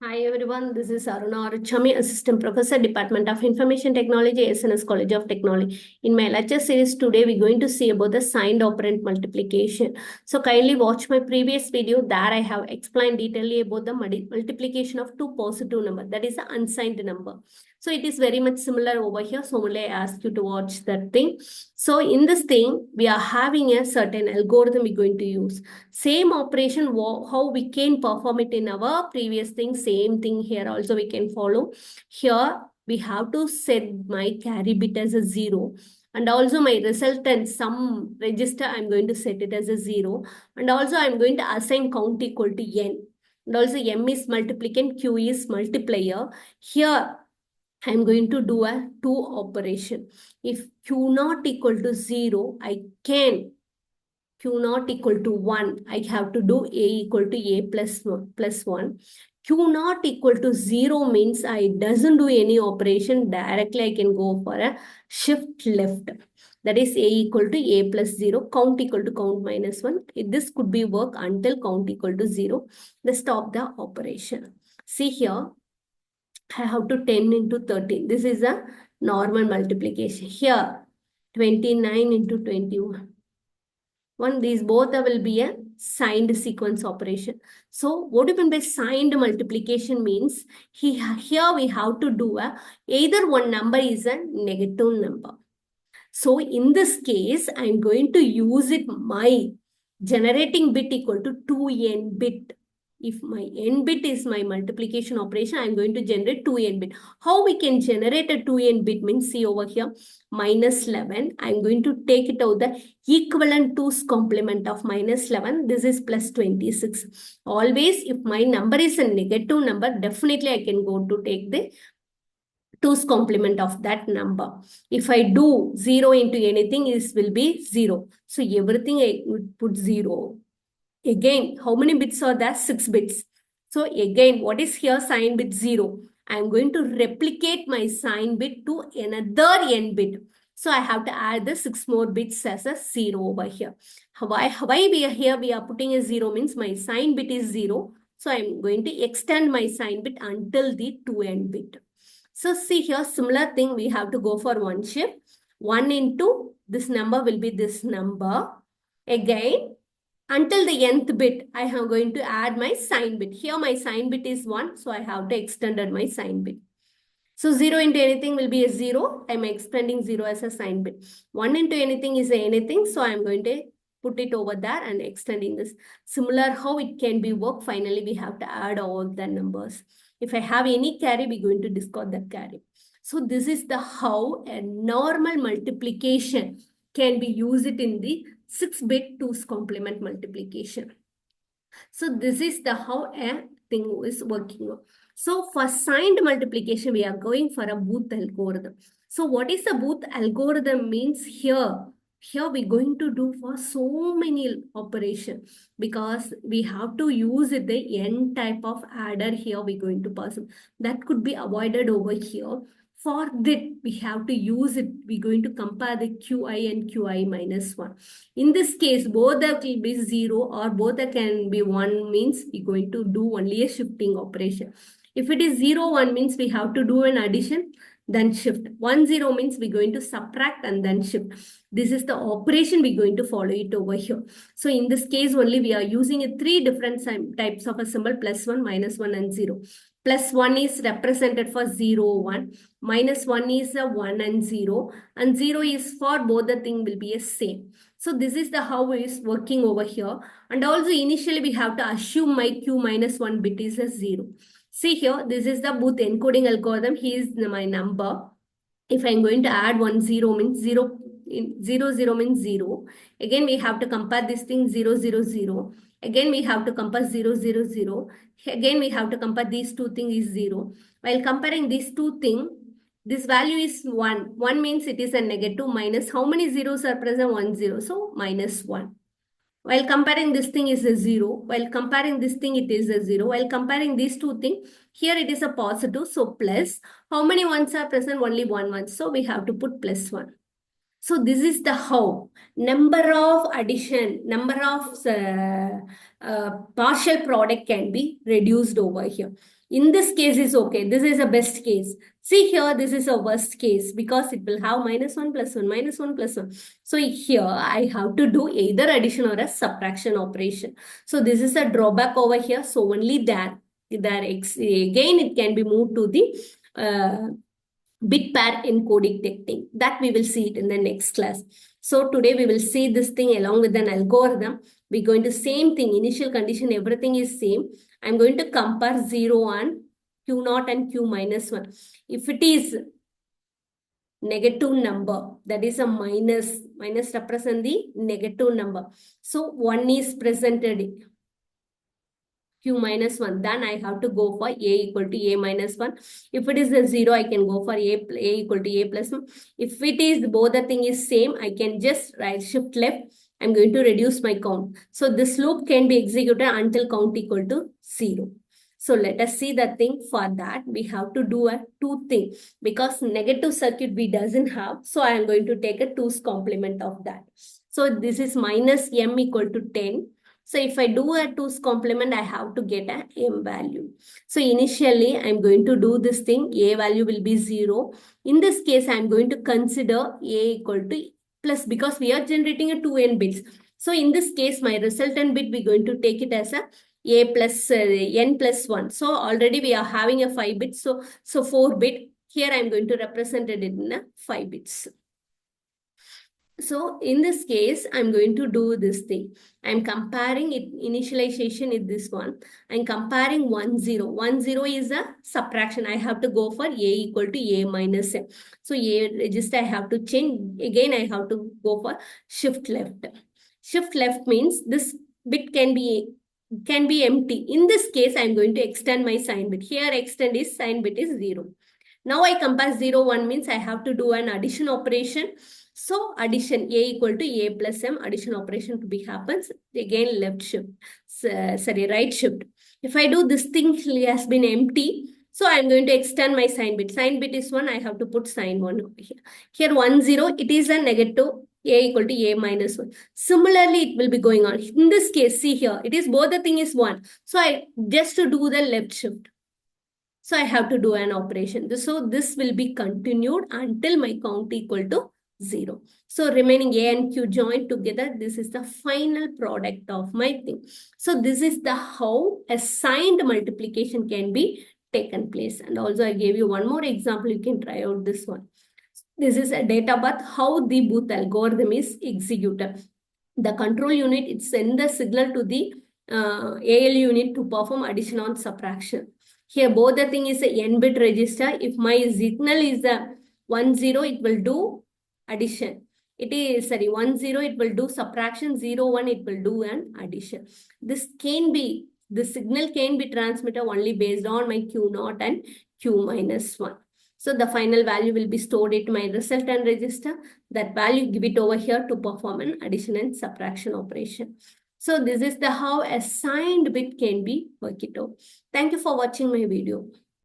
Hi everyone, this is Aruna, Assistant Professor, Department of Information Technology, SNS College of Technology. In my lecture series today, we're going to see about the signed operand multiplication. So kindly watch my previous video. There I have explained detailedly about the multiplication of two positive numbers. That is the unsigned number. So it is very much similar over here. So only I ask you to watch that thing. So in this thing, we are having a certain algorithm we're going to use. Same operation, how we can perform it in our previous thing, same thing here also we can follow. Here we have to set my carry bit as a 0. And also my resultant sum register, I'm going to set it as a 0. And also I'm going to assign count equal to n. And also m is multiplicand, q is multiplier. Here I'm going to do a 2 operation. If q not equal to 0, I can q not equal to 1, I have to do a equal to a plus 1. Q not equal to 0 means I doesn't do any operation. Directly I can go for a shift left. That is a equal to a plus 0, count equal to count minus 1. This could be work until count equal to 0. Let's stop the operation. See here, I have to 10 into 13. This is a normal multiplication. Here, 29 into 21. These both will be a signed sequence operation. So what do you mean by signed multiplication means here we have to do either one number is a negative number. So in this case, I'm going to use it my generating bit equal to 2n bit. If my n bit is my multiplication operation, I'm going to generate 2n bit. How we can generate a 2n bit means, see over here, minus 11. I'm going to take it out the equivalent 2's complement of minus 11. This is plus 26. Always, if my number is a negative number, definitely I can go to take the 2's complement of that number. If I do 0 into anything, this will be 0. So everything I would put 0. Again, how many bits are there? 6 bits. So again, what is here sign bit 0? I am going to replicate my sign bit to another n bit. So I have to add the 6 more bits as a 0 over here. Why we are here? We are putting a 0 means my sign bit is 0. So I am going to extend my sign bit until the 2n bit. So see here, similar thing, we have to go for one shift. 1 into this number will be this number. Again, until the nth bit, I am going to add my sign bit. Here my sign bit is 1, so I have to extend my sign bit. So 0 into anything will be a 0. I am expanding 0 as a sign bit. 1 into anything is anything, so I am going to put it over there and extending this. Similar how it can be worked. Finally, we have to add all the numbers. If I have any carry, we're going to discard that carry. So this is the how a normal multiplication can be used in the 6-bit 2's complement multiplication. So this is the how a thing is working. So for signed multiplication, we are going for a Booth algorithm. So what is a Booth algorithm means here? Here we're going to do for so many operations because we have to use the n type of adder here we're going to pass. That could be avoided over here. For that, we have to use it. We're going to compare the qi and qi minus 1. In this case, both that will be 0 or both that can be 1 means we're going to do only a shifting operation. If it is 0, 1 means we have to do an addition, then shift. 1, 0 means we're going to subtract and then shift. This is the operation we're going to follow it over here. So in this case only we are using 3 different types of a symbol, plus 1, minus 1 and 0. Plus 1 is represented for 0, 1. Minus 1 is a 1 and 0. And 0 is for both the thing will be a same. So this is the how it is working over here. And also initially we have to assume my q minus 1 bit is a 0. See here, this is the Booth encoding algorithm. Here is my number. If I'm going to add 1, 0 means 0, 0, 0 means 0. Again, we have to compare this thing 0, 0, 0. Again, we have to compare 0, 0, 0. Again, we have to compare these two things is 0. While comparing these two things, this value is 1. 1 means it is a negative minus. How many zeros are present? 1, 0. So, minus 1. While comparing this thing is a 0. While comparing this thing, it is a 0. While comparing these two things, here it is a positive. So, plus. How many ones are present? Only 1. So, we have to put plus 1. So this is the how. Number of addition, number of partial product can be reduced over here. In this case is okay. This is a best case. See here, this is a worst case because it will have minus 1 plus 1, minus 1 plus 1. So here I have to do either addition or a subtraction operation. So this is a drawback over here. So only that again it can be moved to the bit pair encoding technique. That we will see it in the next class. So today we will see this thing along with an algorithm. We're going to same thing, initial condition, everything is same. I'm going to compare 0 and Q0 and Q minus 1. If it is negative number, that is a minus represent the negative number. So 1 is presented, Q minus 1, then I have to go for A equal to A minus 1. If it is a 0, I can go for A equal to A plus 1. If it is both the thing is same, I can just right shift left. I'm going to reduce my count. So this loop can be executed until count equal to 0. So let us see the thing. For that, we have to do a 2 thing because negative circuit we doesn't have. So I am going to take a 2's complement of that. So this is minus M equal to 10. So if I do a 2's complement, I have to get a M value. So initially, I'm going to do this thing. A value will be 0. In this case, I'm going to consider A equal to plus because we are generating a 2n bits. So in this case, my resultant bit, we're going to take it as a plus n plus 1. So already we are having a 5 bits. So 4 bit. Here I'm going to represent it in a 5 bits. So in this case, I'm going to do this thing. I'm comparing it, initialization is this one. I'm comparing 1, 0. 1, 0 is a subtraction. I have to go for A equal to A minus M. So A register, I have to change. Again, I have to go for shift left. Shift left means this bit can be empty. In this case, I'm going to extend my sign bit. Here, extend is sign bit is 0. Now I compare 0, 1 means I have to do an addition operation. So addition A equal to A plus M, addition operation to be happens. Again left shift, right shift. If I do this thing has been empty, so I'm going to extend my sign bit. Sign bit is 1, I have to put sign 1 over here. Here 1, 0, it is a negative. A equal to A minus 1. Similarly, it will be going on. In this case, see here, it is both the thing is 1. So I just to do the left shift. So I have to do an operation. So this will be continued until my count equal to 0. So remaining A and Q joined together, this is the final product of my thing. So this is the how a signed multiplication can be taken place. And also I gave you one more example. You can try out this one. This is a data path, how the Booth algorithm is executed. The control unit, it sends the signal to the AL unit to perform addition or subtraction. Here both the thing is a n-bit register. If my signal is a 1, 0, it will do addition. It is, 1, 0, it will do subtraction, 0, 1, it will do an addition. This signal can be transmitted only based on my Q0 and Q minus 1. So the final value will be stored in my resultant register. That value give it over here to perform an addition and subtraction operation. So this is the how a signed bit can be worked out. Thank you for watching my video.